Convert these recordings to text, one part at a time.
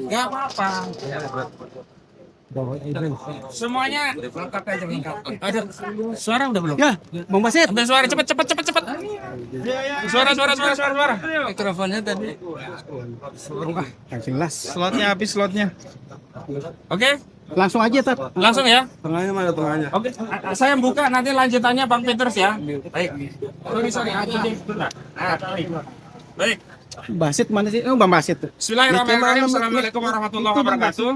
Gak apa-apa. Semuanya lengkap aja lengkap. Ada suara udah belum? Ya, Bang Basit. Ambil suara cepet cepet cepet cepet. Suara. Mikrofonnya tadi. Yang jelas. Slotnya habis slotnya. Oke, Langsung aja, Tat. langsung ya. Tengahnya mana tengahnya? Oke, saya buka nanti lanjutannya Bang Peters ya. Baik. Sorry aja deh. Baik. Basit mana sih? Oh, Bang Basit. Bismillahirrahmanirrahim. Assalamualaikum warahmatullahi wabarakatuh.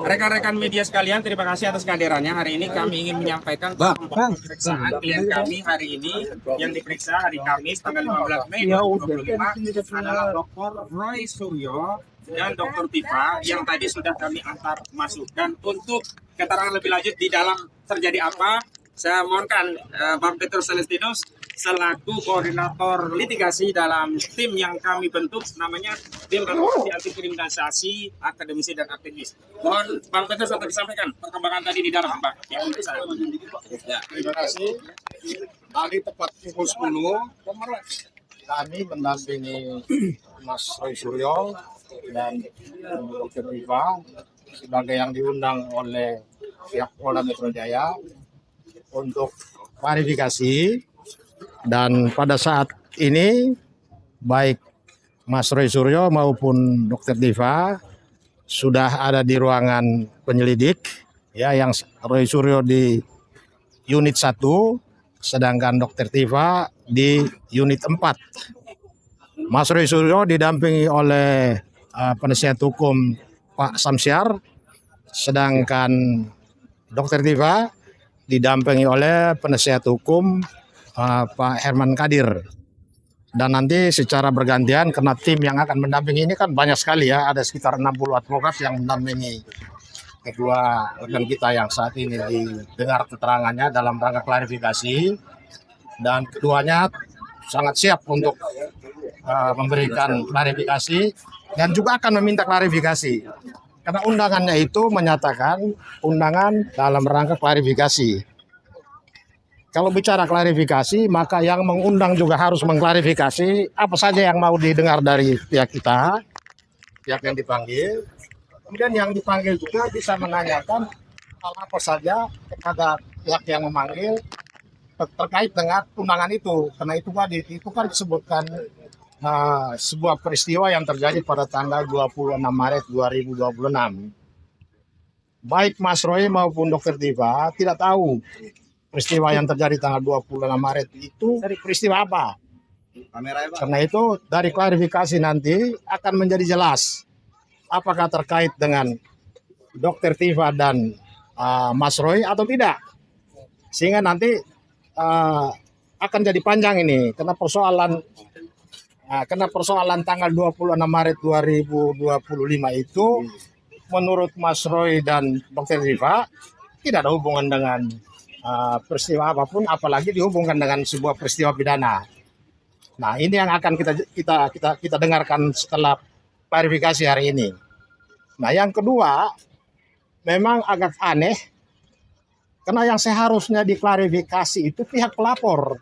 Rekan-rekan media sekalian, terima kasih atas kehadirannya. Hari ini kami ingin menyampaikan pemeriksaan klien kami hari ini yang diperiksa hari Kamis tanggal 15 Mei 2025 adalah Dr. Roy Suryo dan Dr. Tifa yang tadi sudah kami antar masukkan untuk keterangan lebih lanjut di dalam terjadi apa. Saya mohonkan Bang Petrus Celestinus selaku koordinator litigasi dalam tim yang kami bentuk namanya tim anti kriminalisasi akademisi dan aktivis. Mohon Bang Petrus untuk disampaikan perkembangan tadi di dalam Pak. Ya. Terima kasih. Tadi tepat pukul 10 kami mendampingi Mas Roy Suryo dan Dr. Viva sebagai yang diundang oleh pihak Polda Metro Jaya untuk klarifikasi, dan pada saat ini baik Mas Roy Suryo maupun Dr. Diva sudah ada di ruangan penyelidik ya, yang Roy Suryo di unit 1 sedangkan Dr. Diva di unit 4. Mas Roy Suryo didampingi oleh penasihat hukum Pak Samsyar, sedangkan Dr. Diva didampingi oleh penasihat hukum Pak Herman Kadir. Dan nanti secara bergantian, karena tim yang akan mendampingi ini kan banyak sekali ya, ada sekitar 60 advokat yang mendampingi kedua rekan kita yang saat ini didengar keterangannya dalam rangka klarifikasi, dan keduanya sangat siap untuk memberikan klarifikasi dan juga akan meminta klarifikasi. Karena undangannya itu menyatakan undangan dalam rangka klarifikasi. Kalau bicara klarifikasi, maka yang mengundang juga harus mengklarifikasi apa saja yang mau didengar dari pihak kita, pihak yang dipanggil. Kemudian yang dipanggil juga bisa menanyakan hal apa saja kepada pihak yang memanggil terkait dengan undangan itu. Karena itu kan disebutkan sebuah peristiwa yang terjadi pada tanggal 26 Maret 2026. Baik Mas Roy maupun Dr. Diva tidak tahu peristiwa yang terjadi tanggal 26 Maret itu dari peristiwa apa. Karena itu dari klarifikasi nanti akan menjadi jelas apakah terkait dengan Dr. Diva dan Mas Roy atau tidak. Sehingga nanti akan jadi panjang ini karena persoalan tanggal 26 Maret 2025 itu menurut Mas Roy dan Dr. Diva tidak ada hubungan dengan peristiwa apapun, apalagi dihubungkan dengan sebuah peristiwa pidana. Nah, ini yang akan kita dengarkan setelah klarifikasi hari ini. Nah, yang kedua memang agak aneh karena yang seharusnya diklarifikasi itu pihak pelapor.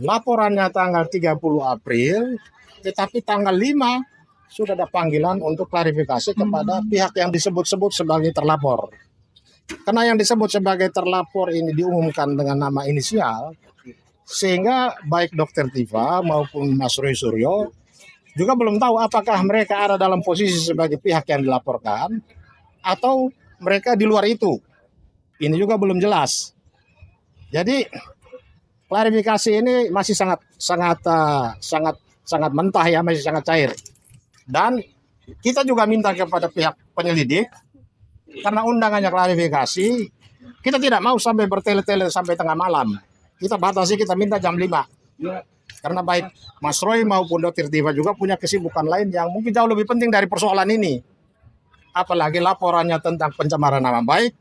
Laporannya tanggal 30 April, tetapi tanggal 5 sudah ada panggilan untuk klarifikasi kepada pihak yang disebut-sebut sebagai terlapor. Karena yang disebut sebagai terlapor ini diumumkan dengan nama inisial, sehingga baik Dr. Diva maupun Mas Roy Suryo juga belum tahu apakah mereka ada dalam posisi sebagai pihak yang dilaporkan atau mereka di luar itu. Ini juga belum jelas. Jadi klarifikasi ini masih sangat mentah ya, masih sangat cair. Dan kita juga minta kepada pihak penyelidik, karena undangannya klarifikasi, kita tidak mau sampai bertele-tele sampai tengah malam. Kita batasi, kita minta jam 5. Karena baik Mas Roy maupun Dr. Diva juga punya kesibukan lain yang mungkin jauh lebih penting dari persoalan ini. Apalagi laporannya tentang pencemaran nama baik,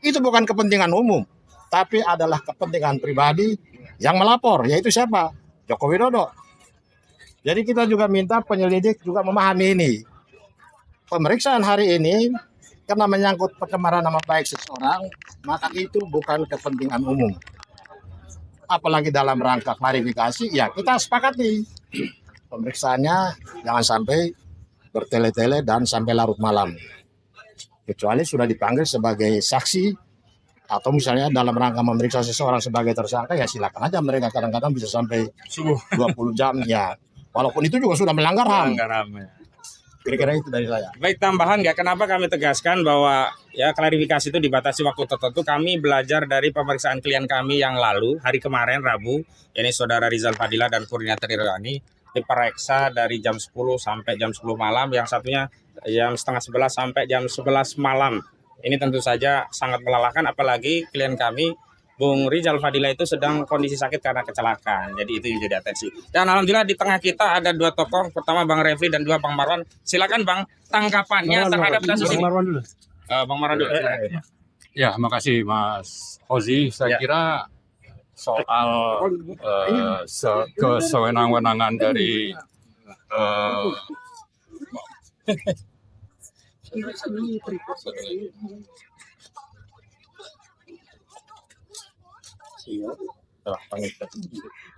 itu bukan kepentingan umum, tapi adalah kepentingan pribadi yang melapor, yaitu siapa? Joko Widodo. Jadi kita juga minta penyelidik juga memahami ini. Pemeriksaan hari ini karena menyangkut pencemaran nama baik seseorang, maka itu bukan kepentingan umum. apalagi dalam rangka klarifikasi, ya kita sepakati pemeriksaannya jangan sampai bertele-tele dan sampai larut malam. Kecuali sudah dipanggil sebagai saksi atau misalnya dalam rangka memeriksa seseorang sebagai tersangka, ya silakan aja, mereka kadang-kadang bisa sampai 20 jam ya. Walaupun itu juga sudah melanggar HAM. Kira-kira itu dari saya. Baik, tambahan nggak, kenapa kami tegaskan bahwa ya klarifikasi itu dibatasi waktu tertentu. Kami belajar dari pemeriksaan klien kami yang lalu, hari kemarin Rabu, ini Saudara Rizal Fadila dan Kurnia Triani, diperiksa dari jam 10 sampai jam 10 malam, yang satunya jam setengah 11 sampai jam 11 malam. Ini tentu saja sangat melelahkan, apalagi klien kami Bung Rizal Fadila itu sedang kondisi sakit karena kecelakaan. Jadi itu yang jadi atensi. Dan alhamdulillah di tengah kita ada dua tokoh, pertama Bang Refli dan dua Bang Marwan. Silakan Bang, tanggapannya terhadap kasus ini. Bang Marwan dulu. Ya, makasih Mas Ozi. Saya kira soal kesewenang-wenangan dari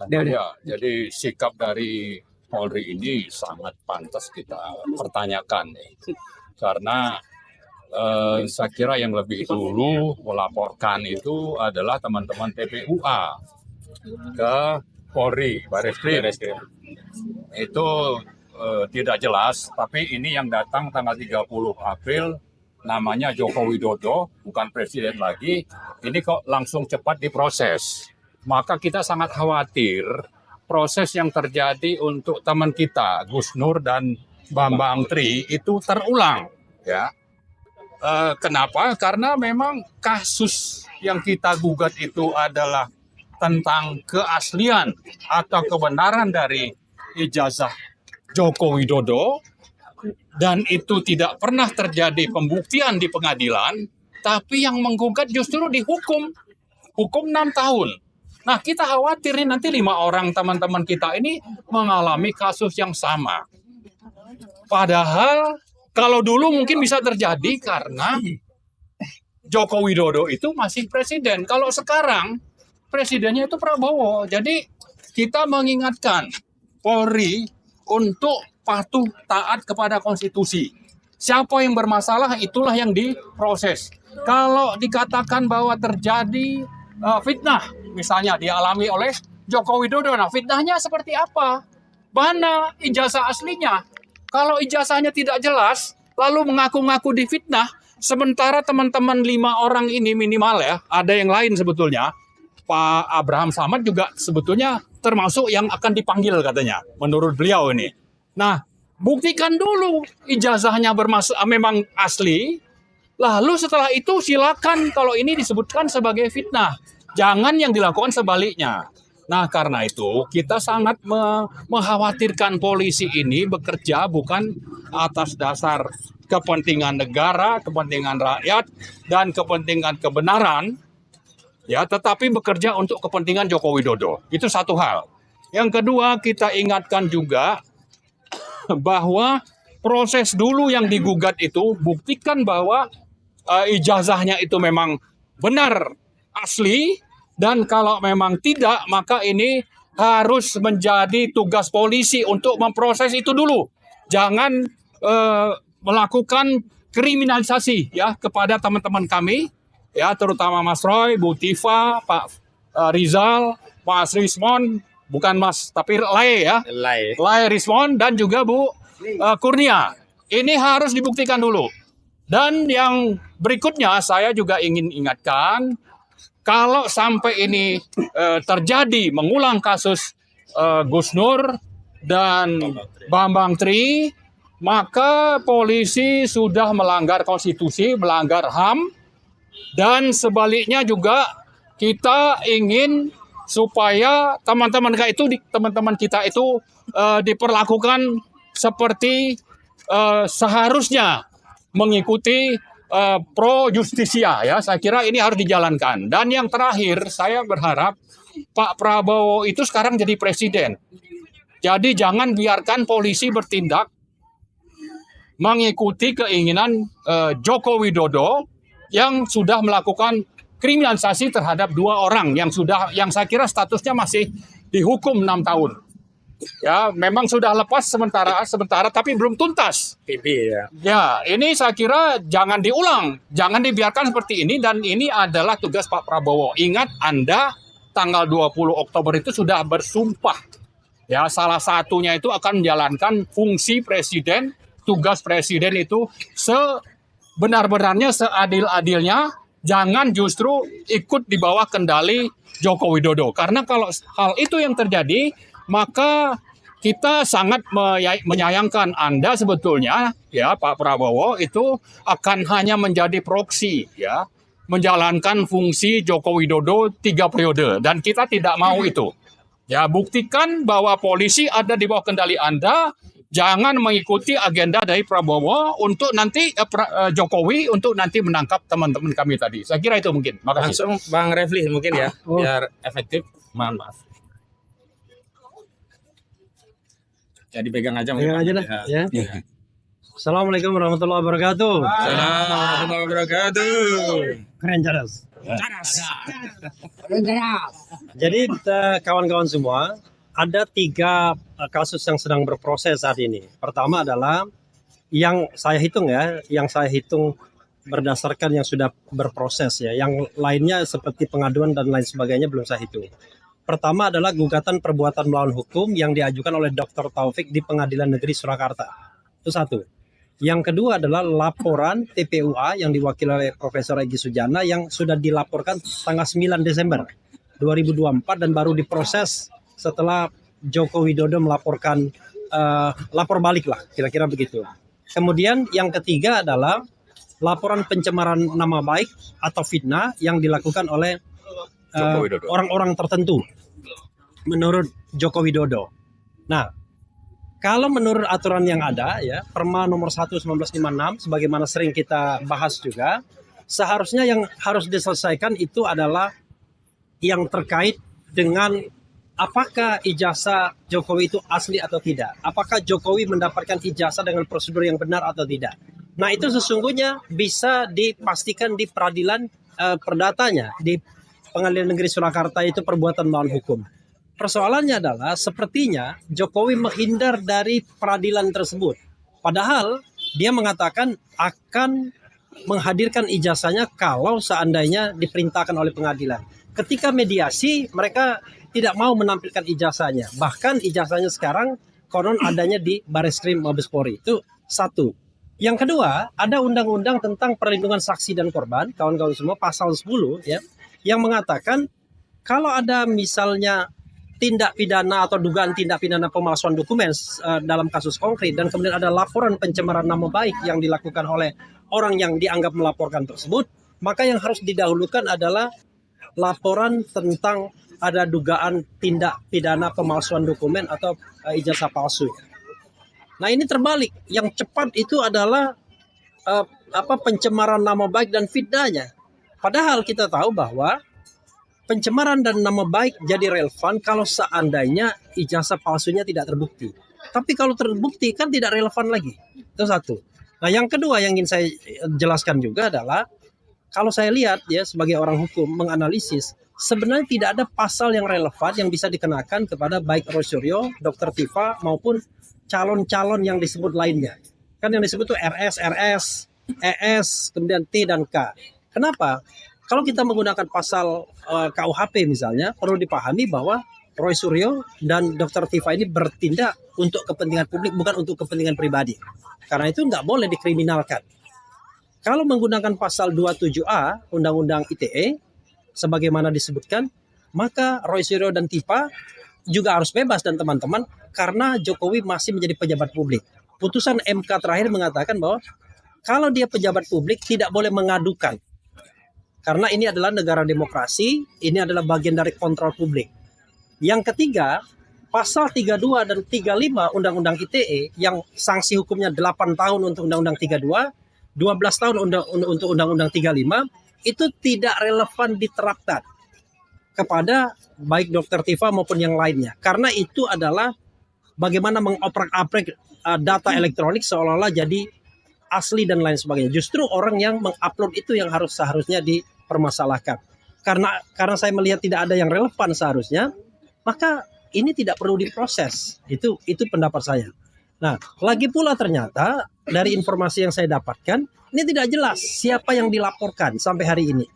ya, jadi sikap dari Polri ini sangat pantas kita pertanyakan, karena saya kira yang lebih dulu melaporkan itu adalah teman-teman TPUA ke Polri, Barreskrim. Itu tidak jelas, tapi ini yang datang tanggal 30 April namanya Joko Widodo, bukan presiden lagi, ini kok langsung cepat diproses. Maka kita sangat khawatir proses yang terjadi untuk teman kita, Gus Nur dan Bambang Tri, itu terulang. Ya. Kenapa? Karena memang kasus yang kita gugat itu adalah tentang keaslian atau kebenaran dari ijazah Joko Widodo, dan itu tidak pernah terjadi pembuktian di pengadilan, tapi yang menggugat justru dihukum 6 tahun. Nah, kita khawatir nih nanti 5 orang teman-teman kita ini mengalami kasus yang sama. Padahal kalau dulu mungkin bisa terjadi karena Joko Widodo itu masih presiden. Kalau sekarang presidennya itu Prabowo. Jadi kita mengingatkan Polri untuk patuh taat kepada konstitusi. Siapa yang bermasalah itulah yang diproses. Kalau dikatakan bahwa terjadi fitnah, misalnya dialami oleh Joko Widodo, nah fitnahnya seperti apa? Mana ijazah aslinya? Kalau ijazahnya tidak jelas, lalu mengaku-ngaku difitnah, sementara teman-teman 5 orang ini minimal ya, ada yang lain sebetulnya. Pak Abraham Samad juga sebetulnya termasuk yang akan dipanggil katanya, menurut beliau ini. Nah, buktikan dulu ijazahnya memang asli, lalu setelah itu silakan kalau ini disebutkan sebagai fitnah. Jangan yang dilakukan sebaliknya. Nah, karena itu kita sangat mengkhawatirkan polisi ini bekerja bukan atas dasar kepentingan negara, kepentingan rakyat, dan kepentingan kebenaran, ya, tetapi bekerja untuk kepentingan Joko Widodo. Itu satu hal. Yang kedua, kita ingatkan juga bahwa proses dulu yang digugat itu buktikan bahwa ijazahnya itu memang benar asli, dan kalau memang tidak maka ini harus menjadi tugas polisi untuk memproses itu dulu. Jangan melakukan kriminalisasi ya kepada teman-teman kami, ya, terutama Mas Roy, Bu Tifa, Pak Rizal, Mas Rismon, bukan Mas tapi Lai ya, Lai Rismon, dan juga Bu Kurnia. Ini harus dibuktikan dulu. Dan yang berikutnya saya juga ingin ingatkan, kalau sampai ini terjadi mengulang kasus Gus Nur dan Bambang Tri, maka polisi sudah melanggar konstitusi, melanggar HAM, dan sebaliknya juga kita ingin supaya teman-teman kita itu diperlakukan seperti seharusnya mengikuti pro justisia, ya. Saya kira ini harus dijalankan. Dan yang terakhir, saya berharap Pak Prabowo itu sekarang jadi presiden. Jadi jangan biarkan polisi bertindak mengikuti keinginan Joko Widodo yang sudah melakukan kriminalisasi terhadap 2 orang yang saya kira statusnya masih dihukum 6 tahun. Ya, memang sudah lepas sementara tapi belum tuntas. Ya, ini saya kira jangan diulang, jangan dibiarkan seperti ini, dan ini adalah tugas Pak Prabowo. Ingat, Anda tanggal 20 Oktober itu sudah bersumpah. Ya, salah satunya itu akan menjalankan fungsi presiden, tugas presiden itu sebenar-benarnya, seadil-adilnya, jangan justru ikut di bawah kendali Joko Widodo. Karena kalau hal itu yang terjadi, maka kita sangat menyayangkan Anda sebetulnya, ya Pak Prabowo itu akan hanya menjadi proksi, ya, menjalankan fungsi Joko Widodo 3 periode, dan kita tidak mau itu. Ya, buktikan bahwa polisi ada di bawah kendali Anda, jangan mengikuti agenda dari Prabowo untuk nanti Jokowi untuk nanti menangkap teman-teman kami tadi. Saya kira itu mungkin. Makasih. Langsung Bang Refli mungkin ya, biar efektif. Maaf. Jadi pegang aja. Pegang aja dah. Ya. Assalamualaikum warahmatullahi wabarakatuh. Assalamualaikum warahmatullahi wabarakatuh. Keren cadas. Jadi kawan-kawan semua, ada 3 kasus yang sedang berproses saat ini. Pertama adalah yang saya hitung berdasarkan yang sudah berproses ya. Yang lainnya seperti pengaduan dan lain sebagainya belum saya hitung. Pertama adalah gugatan perbuatan melawan hukum yang diajukan oleh Dr. Taufik di Pengadilan Negeri Surakarta. Itu 1. Yang kedua adalah laporan TPUA yang diwakili oleh Profesor Egy Sujana yang sudah dilaporkan tanggal 9 Desember 2024 dan baru diproses setelah Joko Widodo melaporkan lapor balik lah, kira-kira begitu. Kemudian yang ketiga adalah laporan pencemaran nama baik atau fitnah yang dilakukan oleh orang-orang tertentu menurut Joko Widodo. Nah, kalau menurut aturan yang ada ya, Perma nomor 1 1956 sebagaimana sering kita bahas juga, seharusnya yang harus diselesaikan itu adalah yang terkait dengan apakah ijazah Jokowi itu asli atau tidak? Apakah Jokowi mendapatkan ijazah dengan prosedur yang benar atau tidak? Nah, itu sesungguhnya bisa dipastikan di peradilan perdatanya di Pengadilan Negeri Surakarta, itu perbuatan melawan hukum. Persoalannya adalah sepertinya Jokowi menghindar dari peradilan tersebut. Padahal dia mengatakan akan menghadirkan ijazahnya kalau seandainya diperintahkan oleh pengadilan. Ketika mediasi mereka tidak mau menampilkan ijazahnya. Bahkan ijazahnya sekarang konon adanya di Bareskrim Mabes Polri. Itu 1. Yang kedua, ada undang-undang tentang perlindungan saksi dan korban, kawan-kawan semua, pasal 10 ya, yang mengatakan kalau ada misalnya tindak pidana atau dugaan tindak pidana pemalsuan dokumen dalam kasus konkret dan kemudian ada laporan pencemaran nama baik yang dilakukan oleh orang yang dianggap melaporkan tersebut, maka yang harus didahulukan adalah laporan tentang ada dugaan tindak pidana pemalsuan dokumen atau ijazah palsu. Nah, ini terbalik. Yang cepat itu adalah pencemaran nama baik dan fitnahnya. Padahal kita tahu bahwa pencemaran dan nama baik jadi relevan kalau seandainya ijazah palsunya tidak terbukti. Tapi kalau terbukti kan tidak relevan lagi. Itu 1. Nah, yang kedua yang ingin saya jelaskan juga adalah kalau saya lihat ya sebagai orang hukum menganalisis, sebenarnya tidak ada pasal yang relevan yang bisa dikenakan kepada baik Roy Suryo, Dr. Tifa maupun calon-calon yang disebut lainnya. Kan yang disebut itu RS, ES, kemudian T dan K. Kenapa? Kalau kita menggunakan pasal KUHP misalnya, perlu dipahami bahwa Roy Suryo dan Dr. Tifa ini bertindak untuk kepentingan publik, bukan untuk kepentingan pribadi. Karena itu nggak boleh dikriminalkan. Kalau menggunakan pasal 27A Undang-Undang ITE, sebagaimana disebutkan, maka Roy Suryo dan Tifa juga harus bebas dan teman-teman, karena Jokowi masih menjadi pejabat publik. Putusan MK terakhir mengatakan bahwa kalau dia pejabat publik tidak boleh mengadukan. Karena ini adalah negara demokrasi, ini adalah bagian dari kontrol publik. Yang ketiga, pasal 32 dan 35 Undang-Undang ITE yang sanksi hukumnya 8 tahun untuk Undang-Undang 32, 12 tahun untuk Undang-Undang 35, itu tidak relevan diterapkan kepada baik Dr. Tifa maupun yang lainnya. Karena itu adalah bagaimana mengoprak-aprik data elektronik seolah-olah jadi asli dan lain sebagainya. Justru orang yang mengupload itu yang seharusnya dipermasalahkan. karena saya melihat tidak ada yang relevan seharusnya, maka ini tidak perlu diproses. Itu pendapat saya. Nah, lagi pula ternyata dari informasi yang saya dapatkan, ini tidak jelas siapa yang dilaporkan sampai hari ini.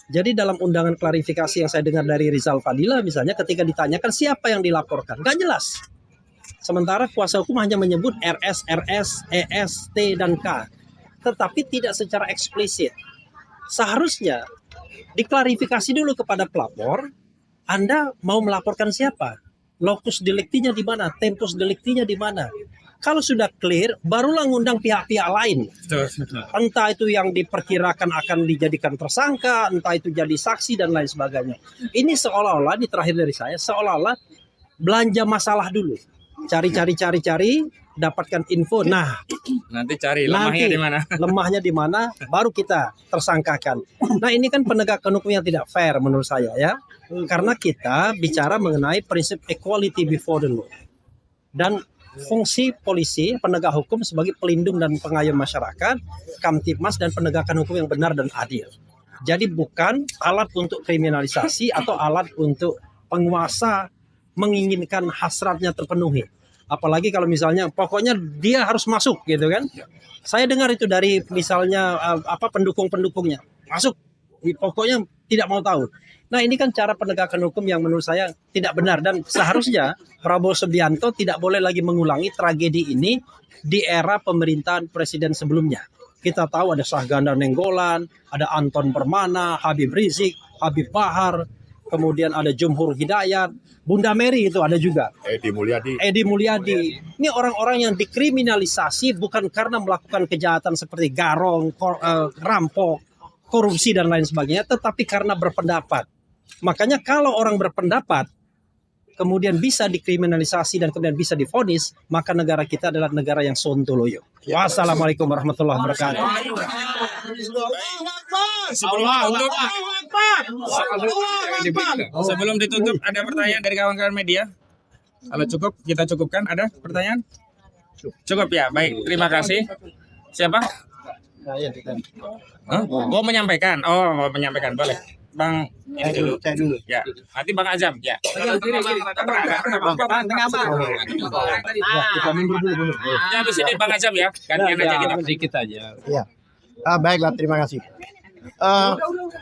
Jadi dalam undangan klarifikasi yang saya dengar dari Rizal Fadila misalnya, ketika ditanyakan siapa yang dilaporkan, nggak jelas. Sementara kuasa hukum hanya menyebut RS, ES, T, dan K. Tetapi tidak secara eksplisit. Seharusnya diklarifikasi dulu kepada pelapor, Anda mau melaporkan siapa? Lokus deliktinya di mana? Tempus deliktinya di mana? Kalau sudah clear, barulah ngundang pihak-pihak lain. Entah itu yang diperkirakan akan dijadikan tersangka, entah itu jadi saksi dan lain sebagainya. Ini seolah-olah, di terakhir dari saya, seolah-olah belanja masalah dulu. Cari, dapatkan info. Nah, Nanti cari lemahnya di mana. Lemahnya di mana, baru kita tersangkakan. Nah, ini kan penegakan hukum yang tidak fair menurut saya ya. Karena kita bicara mengenai prinsip equality before the law. Dan fungsi polisi, penegak hukum sebagai pelindung dan pengayom masyarakat, Kamtibmas dan penegakan hukum yang benar dan adil. Jadi bukan alat untuk kriminalisasi atau alat untuk penguasa menginginkan hasratnya terpenuhi. Apalagi kalau misalnya pokoknya dia harus masuk gitu kan. Saya dengar itu dari misalnya pendukung-pendukungnya. Masuk, pokoknya tidak mau tahu. Nah, ini kan cara penegakan hukum yang menurut saya tidak benar, dan seharusnya Prabowo Subianto tidak boleh lagi mengulangi tragedi ini di era pemerintahan presiden sebelumnya. Kita tahu ada Syahganda Nenggolan, ada Anton Permana, Habib Rizik, Habib Bahar, kemudian ada Jumhur Hidayat, Bunda Mary itu ada juga. Edi Mulyadi. Ini orang-orang yang dikriminalisasi bukan karena melakukan kejahatan seperti garong, rampok, korupsi dan lain sebagainya, tetapi karena berpendapat. Makanya kalau orang berpendapat kemudian bisa dikriminalisasi dan kemudian bisa divonis, maka negara kita adalah negara yang sontoloyo. Wassalamualaikum warahmatullahi wabarakatuh. Sebelum ditutup, ada pertanyaan dari kawan-kawan media? Kalau cukup, kita cukupkan. Ada pertanyaan? Cukup ya, baik. Terima kasih. Siapa? Mau menyampaikan? Oh, mau menyampaikan, boleh. Bang, ini dulu. Saya dulu. Ya, nanti Bang Azam. Ya. Ya, habis ini Bang Azam ya. Gantian aja kita. Sedikit aja. Ya. Baiklah, terima kasih.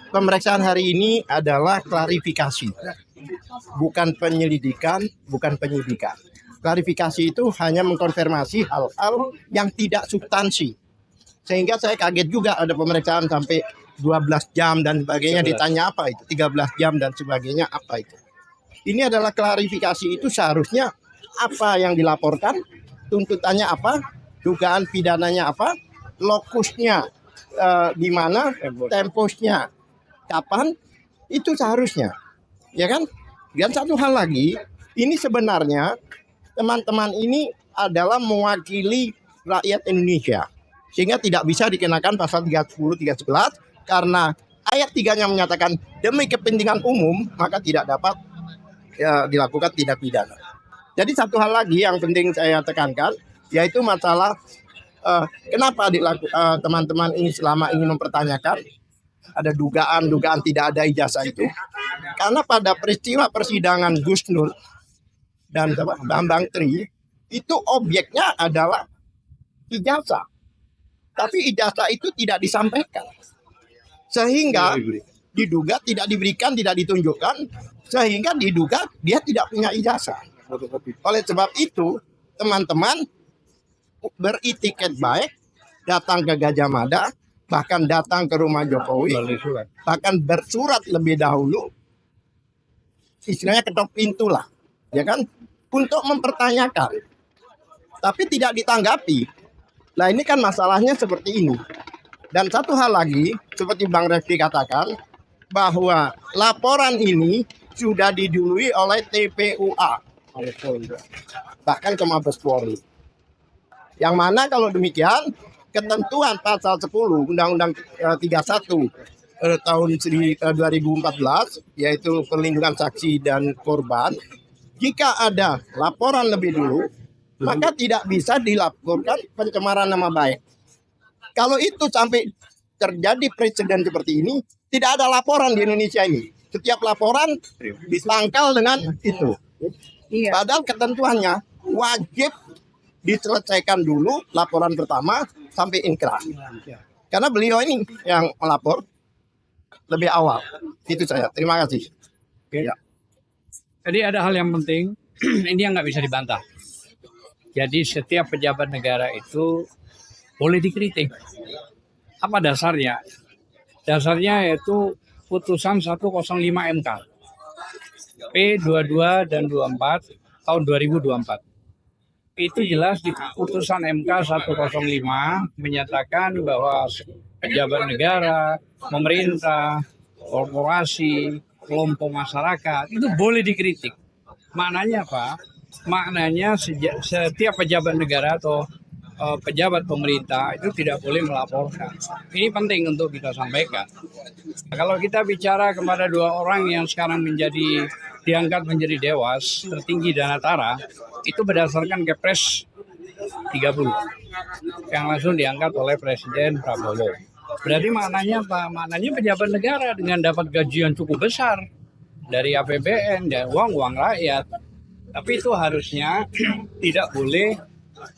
Pemeriksaan hari ini adalah klarifikasi, bukan penyelidikan, bukan penyidikan. Klarifikasi itu hanya mengkonfirmasi hal-hal yang tidak substansi. Sehingga saya kaget juga ada pemeriksaan sampai 12 jam dan sebagainya, ditanya apa itu, 13 jam dan sebagainya, apa itu. Ini adalah klarifikasi, itu seharusnya apa yang dilaporkan, tuntutannya apa, dugaan pidananya apa, lokusnya di mana, temposnya kapan, itu seharusnya. Ya kan? Dan satu hal lagi, ini sebenarnya teman-teman ini adalah mewakili rakyat Indonesia. Sehingga tidak bisa dikenakan pasal 310, 311 karena ayat 3-nya menyatakan demi kepentingan umum maka tidak dapat dilakukan tindak pidana. Jadi satu hal lagi yang penting saya tekankan yaitu masalah kenapa teman-teman ini selama ini mempertanyakan ada dugaan tidak ada ijazah itu. Karena pada peristiwa persidangan Gus Nur dan Bambang Tri itu objeknya adalah ijazah. Tapi ijazah itu tidak disampaikan. Sehingga diduga tidak diberikan, tidak ditunjukkan. Sehingga diduga dia tidak punya ijazah. Oleh sebab itu, teman-teman beritiket baik, datang ke Gajah Mada, bahkan datang ke rumah Jokowi, bahkan bersurat lebih dahulu, istilahnya ketok pintu lah, ya kan, untuk mempertanyakan. Tapi tidak ditanggapi. Nah ini kan masalahnya seperti ini. Dan satu hal lagi, seperti Bang Refki katakan, bahwa laporan ini sudah didului oleh TPUA, bahkan ke Mabes Polri. Yang mana kalau demikian, ketentuan pasal 10 Undang-Undang 31 tahun 2014, yaitu perlindungan saksi dan korban, jika ada laporan lebih dulu, maka tidak bisa dilaporkan pencemaran nama baik. Kalau itu sampai terjadi presiden seperti ini, Tidak ada laporan di Indonesia ini. Setiap laporan ditangkal dengan itu. Padahal ketentuannya wajib diselesaikan dulu laporan pertama sampai inkrah. Karena beliau ini yang melapor lebih awal. Itu saya. Terima kasih. Ya. Jadi ada hal yang penting, ini yang nggak bisa dibantah. Jadi setiap pejabat negara itu boleh dikritik. Apa dasarnya? Dasarnya yaitu putusan 105 MK P22 dan 24 tahun 2024. Itu jelas di putusan MK 105 menyatakan bahwa pejabat negara, pemerintah, korporasi, kelompok masyarakat itu boleh dikritik. Maknanya apa? Maknanya setiap pejabat negara atau pejabat pemerintah itu tidak boleh melaporkan. Ini penting untuk kita sampaikan. Kalau kita bicara kepada dua orang yang sekarang diangkat menjadi dewas tertinggi Danatara, itu berdasarkan Kepres 30 yang langsung diangkat oleh Presiden Prabowo. Berarti maknanya apa? Maknanya pejabat negara dengan dapat gaji yang cukup besar dari APBN dan uang rakyat. Tapi itu harusnya tidak boleh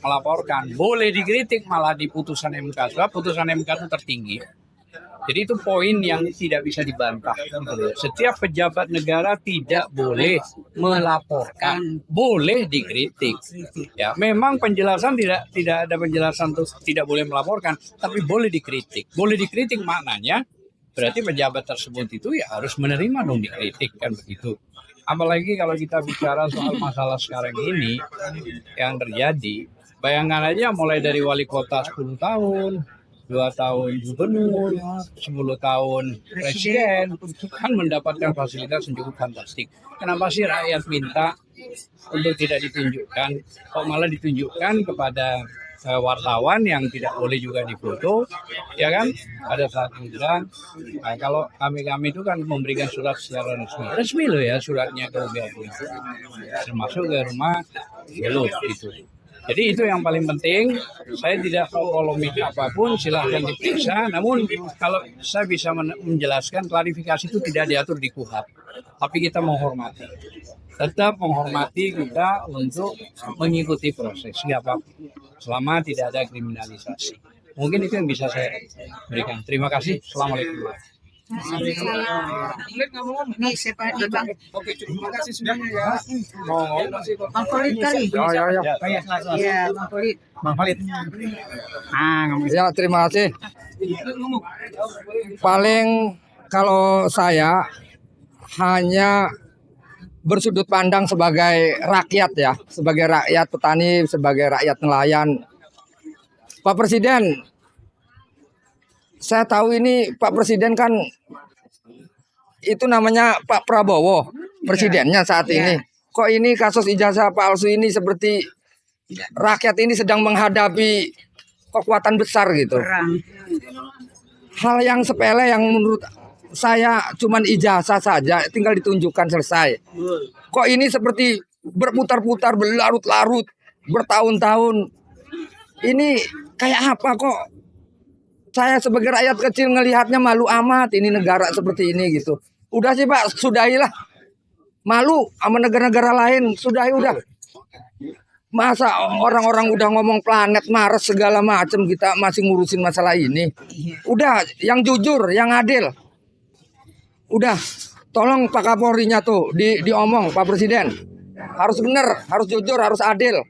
melaporkan. Boleh dikritik malah di putusan MK. Sebab putusan MK itu tertinggi. Jadi itu poin yang tidak bisa dibantah. Setiap pejabat negara tidak boleh melaporkan, boleh dikritik. Ya, memang penjelasan tidak ada penjelasan untuk tidak boleh melaporkan, tapi boleh dikritik. Boleh dikritik maknanya berarti pejabat tersebut itu ya harus menerima dong dikritik, kan begitu. Apalagi kalau kita bicara soal masalah sekarang ini yang terjadi, bayangkan aja mulai dari wali kota 10 tahun, 2 tahun gubernur, 10 tahun presiden, kan mendapatkan fasilitas yang cukup fantastik. Kenapa sih rakyat minta untuk tidak ditunjukkan, kok malah ditunjukkan kepada wartawan yang tidak boleh juga difoto, ya kan? Ada saat bilang, nah, kalau kami itu kan memberikan surat secara resmi loh ya, suratnya ke UGM, termasuk ke rumah Yellow gitu. Jadi itu yang paling penting. Saya tidak tahu polemik apapun, silahkan diperiksa. Namun kalau saya bisa menjelaskan, klarifikasi itu tidak diatur di KUHP. Tapi kita menghormati. Tetap menghormati kita untuk mengikuti proses. Nggak apa-apa. Selama tidak ada kriminalisasi. Mungkin itu yang bisa saya berikan. Terima kasih. Assalamualaikum. Ini siapa nih Bang? Oke, terima kasih sudah ya. Bang Khalid kali. Iya, Bang Khalid. Ya, terima kasih. Paling kalau saya hanya bersudut pandang sebagai rakyat ya, sebagai rakyat petani, sebagai rakyat nelayan. Pak Presiden, saya tahu ini Pak Presiden kan itu namanya Pak Prabowo, presidennya saat ini. Kok ini kasus ijazah palsu ini seperti rakyat ini sedang menghadapi kekuatan besar gitu. Hal yang sepele yang menurut saya cuman ijazah saja, tinggal ditunjukkan selesai. Kok ini seperti berputar-putar, berlarut-larut, bertahun-tahun. Ini kayak apa kok? Saya sebagai rakyat kecil ngelihatnya malu amat ini negara seperti ini gitu. Udah sih Pak, sudahilah. Malu sama negara-negara lain, sudahi udah. Masa orang-orang udah ngomong planet Mars segala macam, kita masih ngurusin masalah ini. Udah, yang jujur, yang adil. Udah, tolong Pak Kapolrinya tuh diomong Pak Presiden. Harus benar, harus jujur, harus adil.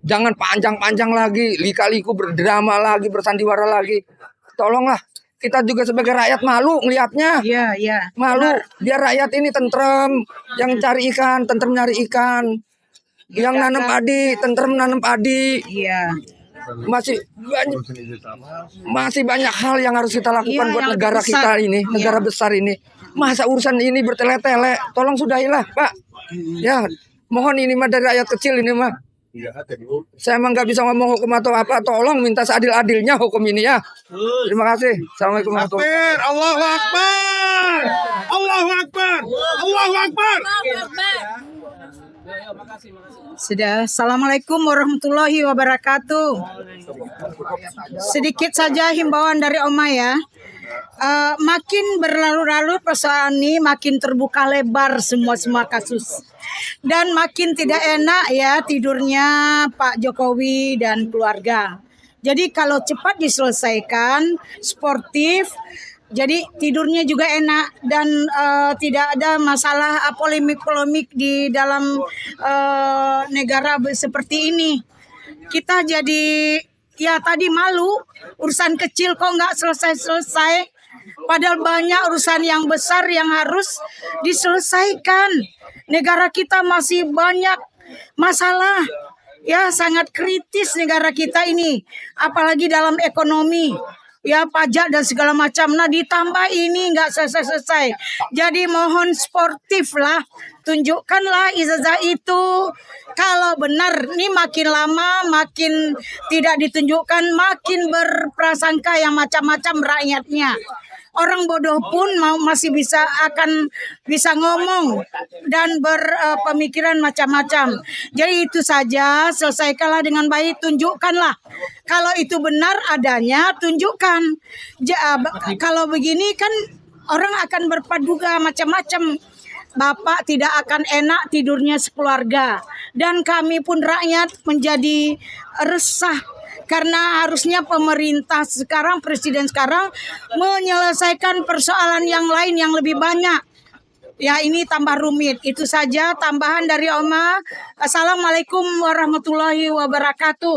Jangan panjang-panjang lagi, lika-liku berdrama lagi, bersandiwara lagi. Tolonglah, kita juga sebagai rakyat malu ngelihatnya. Iya. Malu, biar rakyat ini tentrem, yang cari ikan, tentrem nyari ikan. Yang nanam padi, tentrem nanam padi. Iya. Masih banyak hal yang harus kita lakukan buat yang negara besar. kita ini, negara besar ini. Masa urusan ini bertele-tele, tolong sudahilah Pak. Ya, mohon ini mah dari rakyat kecil ini mah. Saya emang nggak bisa ngomong hukum atau apa, tolong minta seadil-adilnya hukum ini ya. Terima kasih. Assalamualaikum warahmatullahi wabarakatuh. Allahu Akbar. Allahu Akbar. Allahu Akbar. Sudah. Assalamualaikum warahmatullahi wabarakatuh. Sedikit saja himbauan dari Oma ya. makin berlarut-larut persoalan ini, makin terbuka lebar semua kasus. Dan makin tidak enak ya tidurnya Pak Jokowi dan keluarga. Jadi kalau cepat diselesaikan, sportif, jadi tidurnya juga enak dan tidak ada masalah polemik-polemik di dalam negara seperti ini. Kita jadi ya tadi malu, urusan kecil kok nggak selesai-selesai. Padahal banyak urusan yang besar yang harus diselesaikan. Negara kita masih banyak masalah. Ya sangat kritis negara kita ini. Apalagi dalam ekonomi. Ya pajak dan segala macam. Nah ditambah ini nggak selesai-selesai. Jadi mohon sportif lah. Tunjukkanlah ijazah itu. Kalau benar ini makin lama makin tidak ditunjukkan. Makin berprasangka yang macam-macam rakyatnya. Orang bodoh pun masih akan bisa ngomong dan berpemikiran macam-macam. Jadi itu saja, selesaikanlah dengan baik, tunjukkanlah. Kalau itu benar adanya, tunjukkan. Kalau begini kan orang akan berpaduga macam-macam. Bapak tidak akan enak tidurnya sekeluarga. Dan kami pun rakyat menjadi resah. Karena harusnya pemerintah sekarang, presiden sekarang menyelesaikan persoalan yang lain yang lebih banyak. Ya ini tambah rumit. Itu saja tambahan dari Oma. Assalamualaikum warahmatullahi wabarakatuh.